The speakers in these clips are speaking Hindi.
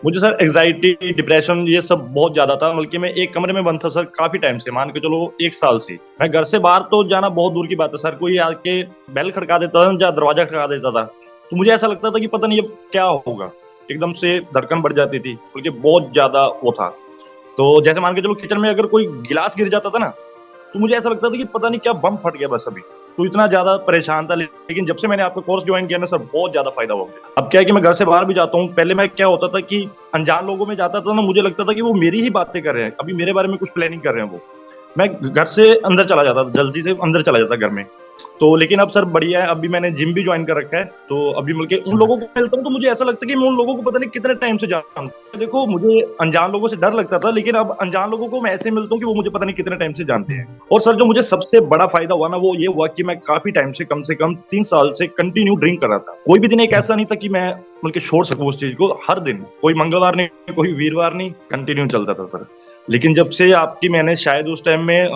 मुझे सर एंग्जाइटी, डिप्रेशन ये सब बहुत ज्यादा था। बल्कि मैं एक कमरे में बंद था सर काफी टाइम से, मान के चलो 1 साल से। मैं घर से बाहर तो जाना बहुत दूर की बात है सर, कोई आके बेल खड़का देता था या दरवाजा खड़का देता था तो मुझे ऐसा लगता था कि पता नहीं अब क्या होगा। एकदम से धड़कन बढ़ जाती थी, बल्कि बहुत ज्यादा वो था। तो जैसे मान के चलो किचन में अगर कोई गिलास गिर जाता था ना, तो मुझे ऐसा लगता था कि पता नहीं क्या बम फट गया बस अभी। तो इतना ज्यादा परेशान था। लेकिन जब से मैंने आपका कोर्स ज्वाइन किया ना सर, बहुत ज्यादा फायदा हो गया। अब क्या है कि मैं घर से बाहर भी जाता हूँ, पहले मैं क्या होता था कि अनजान लोगों में जाता था ना, मुझे लगता था कि वो मेरी ही बातें कर रहे हैं, अभी मेरे बारे में कुछ प्लानिंग कर रहे हैं वो। मैं घर से अंदर चला जाता था, जल्दी से अंदर चला जाता घर में। तो लेकिन अब सर बढ़िया है, अभी मैंने जिम भी ज्वाइन कर रखा है। तो अभी मिलके उन लोगों को मिलता हूँ तो मुझे ऐसा लगता है कि मैं उन लोगों को पता नहीं कितने टाइम से जानता हूँ। देखो मुझे अनजान लोगों से डर लगता था, लेकिन अब अनजान लोगों को मैं ऐसे मिलता हूँ कि वो मुझे पता नहीं कितने टाइम से जानते हैं। और सर जो मुझे सबसे बड़ा फायदा हुआ ना, वो ये हुआ कि मैं काफी टाइम से कम 3 साल से कंटिन्यू ड्रिंक कर रहा था। कोई भी दिन एक ऐसा नहीं था कि मैं बल्कि छोड़ सकूं उस चीज को। हर दिन, कोई मंगलवार नहीं, कोई वीरवार नहीं, कंटिन्यू चलता था सर। लेकिन जब से आपकी मैंने शायद उस टाइम में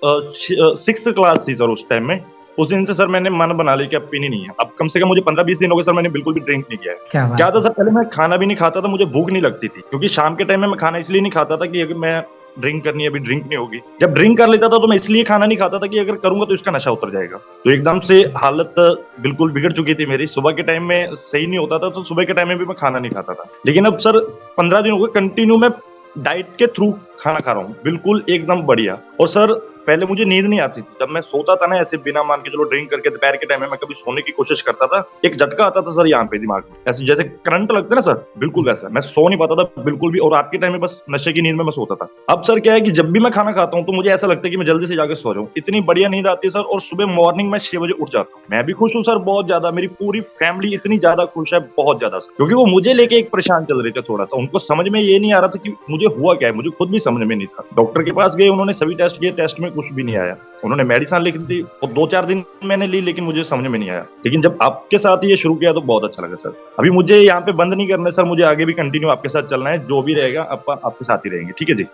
6th क्लास थी सर, उस टाइम में उस दिन से सर मैंने मन बना लिया कि अब पीनी नहीं है। अब कम से कम मुझे 15-20 दिन हो गए सर, मैंने बिल्कुल भी ड्रिंक नहीं किया है। क्या क्या बात था है। सर, पहले मैं खाना भी नहीं खाता था, मुझे भूख नहीं लगती थी, क्योंकि शाम के टाइम में मैं खाना इसलिए नहीं खाता था कि अगर मैं ड्रिंक करनी है, अभी ड्रिंक नहीं होगी। जब ड्रिंक कर लेता था तो मैं इसलिए खाना नहीं खाता था कि अगर करूंगा तो इसका नशा उतर जाएगा। तो एकदम से हालत बिल्कुल बिगड़ चुकी थी मेरी। सुबह के टाइम में सही नहीं होता था, तो सुबह के टाइम में भी मैं खाना नहीं खाता था। लेकिन अब सर 15 दिन हो गए कंटिन्यू मैं डाइट के थ्रू खाना खा रहा हूँ, बिल्कुल एकदम बढ़िया। और सर पहले मुझे नींद नहीं आती थी, जब मैं सोता था ना ऐसे बिना मान के चलो ड्रिंक करके, दोपहर के टाइम में मैं कभी सोने की कोशिश करता था, एक झटका आता था सर यहाँ पे दिमाग में, ऐसे जैसे करंट लगता है ना सर, बिल्कुल वैसा। मैं सो नहीं पाता था बिल्कुल भी, और रात के टाइम में बस नशे की नींद में मैं सोता था। अब सर क्या है कि जब भी मैं खाना खाता हूँ तो मुझे ऐसा लगता है कि मैं जल्दी से जाकर सो जाऊँ, इतनी बढ़िया नींद आती है सर। और सुबह मॉर्निंग में 6 बजे उठ जाता हूँ। मैं भी खुश हूँ सर बहुत ज्यादा, मेरी पूरी फैमिली इतनी ज्यादा खुश है, बहुत ज्यादा, क्योंकि वो मुझे लेके एक परेशान चल रहे थे थोड़ा सा। उनको समझ में ये नहीं आ रहा था कि मुझे हुआ क्या है, मुझे खुद भी समझ में नहीं था। डॉक्टर के पास गए, उन्होंने सभी टेस्ट किए, टेस्ट में कुछ भी नहीं आया। उन्होंने मेडिसिन लिख दी और 2-4 दिन मैंने ली, लेकिन मुझे समझ में नहीं आया। लेकिन जब आपके साथ ये शुरू किया तो बहुत अच्छा लगा सर। अभी मुझे यहाँ पे बंद नहीं करना है सर, मुझे आगे भी कंटिन्यू आपके साथ चलना है, जो भी रहेगा आपके साथ ही रहेंगे। ठीक है जी।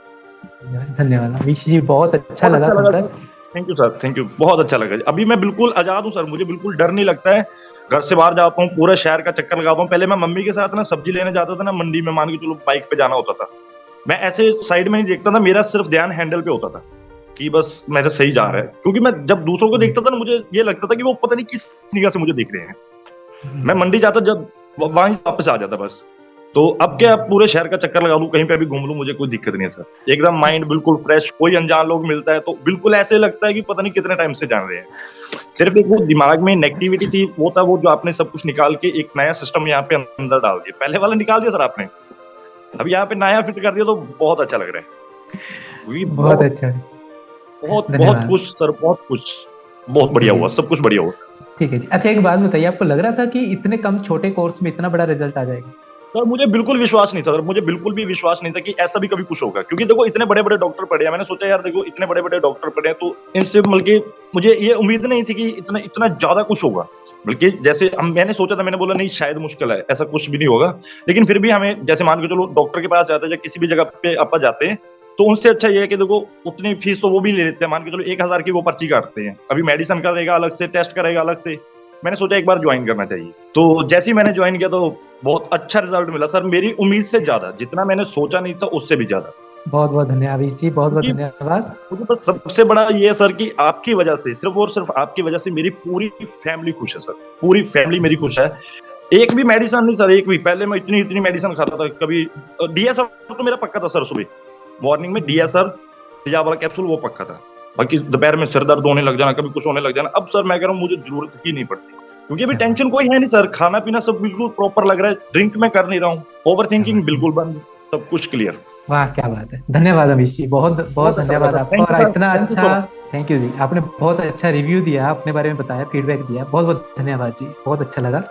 धन्यवाद अमीश जी, बहुत अच्छा बहुत लगा अच्छा लगा सुनकर। Sir. Thank you sir, thank you, बहुत अच्छा लगा। अभी मैं बिल्कुल आजाद हूँ सर, मुझे बिल्कुल डर नहीं लगता है। घर से बाहर जाता हूँ, पूरा शहर का चक्कर लगाता हूँ। पहले मैं मम्मी के साथ ना सब्जी लेने जाता था ना मंडी में, मान के चलो बाइक पे जाना होता था, मैं ऐसे साइड में नहीं देखता था, मेरा सिर्फ ध्यान हैंडल पे होता था कि बस मेरा सही जा रहा है। क्योंकि मैं जब दूसरों को देखता था ना, मुझे ये लगता था कि वो पता नहीं किस निगाह से मुझे देख रहे हैं। मैं मंडी जाता, जब वहां से वापस आ जाता बस। तो अब क्या, पूरे शहर का चक्कर लगा लूं, कहीं पे भी घूम लूं, मुझे कोई दिक्कत नहीं है सर। एकदम माइंड बिल्कुल फ्रेश। कोई अनजान लोग मिलता है तो बिल्कुल ऐसे लगता है कि पता नहीं कितने टाइम से जान रहे हैं। सिर्फ एक वो दिमाग में नेगेटिविटी थी, वो था वो जो आपने सब कुछ निकाल के एक नया सिस्टम यहाँ पे अंदर डाल दिया। पहले वाला निकाल दिया सर आपने, अब यहाँ पे नया फिट कर दिया, तो बहुत अच्छा लग रहा है। बहुत अच्छा। बहुत बहुत धन्यवाद। कुछ सर, बहुत कुछ, बहुत बढ़िया जी हुआ, सब कुछ बढ़िया हुआ। ठीक है जी। अच्छा एक बात बताइए, आपको लग रहा था कि इतने कम छोटे कोर्स में इतना बड़ा रिजल्ट आ जाएगा? सर मुझे बिल्कुल विश्वास नहीं था सर, मुझे बिल्कुल भी विश्वास नहीं था कि ऐसा भी कभी कुछ होगा। क्योंकि देखो इतने बड़े बड़े डॉक्टर पढ़े हैं, मैंने सोचा यार देखो इतने बड़े बड़े डॉक्टर पढ़े हैं, तो इनसे बल्कि मुझे ये उम्मीद नहीं थी कि इतना इतना ज्यादा कुछ होगा। बल्कि जैसे हम, मैंने सोचा था, मैंने बोला नहीं शायद मुश्किल है, ऐसा कुछ भी नहीं होगा। लेकिन फिर भी हमें, जैसे मान के चलो डॉक्टर के पास जाते हैं या किसी भी जगह पे आप जाते हैं, तो उनसे अच्छा ये है कि देखो उतनी फीस तो वो भी ले लेते हैं। मान के चलो 1,000 की वो पर्ची काटते हैं, अभी मेडिसिन करेगा अलग से, टेस्ट करेगा अलग से। मैंने सोचा एक बार ज्वाइन करना चाहिए। तो जैसे ही मैंने ज्वाइन किया तो बहुत अच्छा रिजल्ट मिला सर, मेरी उम्मीद से ज्यादा, जितना मैंने सोचा नहीं था उससे भी ज्यादा। बहुत बहुत धन्यवाद अमीश जी, बहुत बहुत क्योंकि धन्यवाद। मुझे तो सबसे बड़ा ये है सर कि आपकी वजह से, सिर्फ और सिर्फ आपकी वजह से मेरी पूरी फैमिली खुश है सर, पूरी फैमिली मेरी खुश है। एक भी मेडिसिन नहीं सर, एक भी। पहले मैं इतनी इतनी मेडिसिन खाता था, कभी डीएसआर तो मेरा पक्का था सर, सुबह मॉर्निंग में डीएसआर या वाला कैप्सूल वो पक्का था। बाकी दोपहर में सिर दर्द होने लग जाना, कभी कुछ होने लग जाना। अब सर मैं कह रहा हूँ मुझे जरूरत ही नहीं पड़ती, क्योंकि अभी क्या बात। टेंशन कोई है नहीं सर, खाना पीना सब बिल्कुल प्रॉपर लग रहा है, ड्रिंक मैं कर नहीं रहा हूँ, ओवर क्या थिंकिंग बात। बिल्कुल बंद, सब कुछ क्लियर। वाह क्या बात है। धन्यवाद अमीश जी, बहुत बहुत बहुत अच्छा लगा धन्यवाद सर, आपका, थैंक यू और सर, इतना थैंक यू सो अच्छा। मच। थैंक यू जी, आपने बहुत अच्छा रिव्यू दिया, अपने बारे में बताया, फीडबैक दिया, बहुत बहुत धन्यवाद जी, बहुत अच्छा लगा।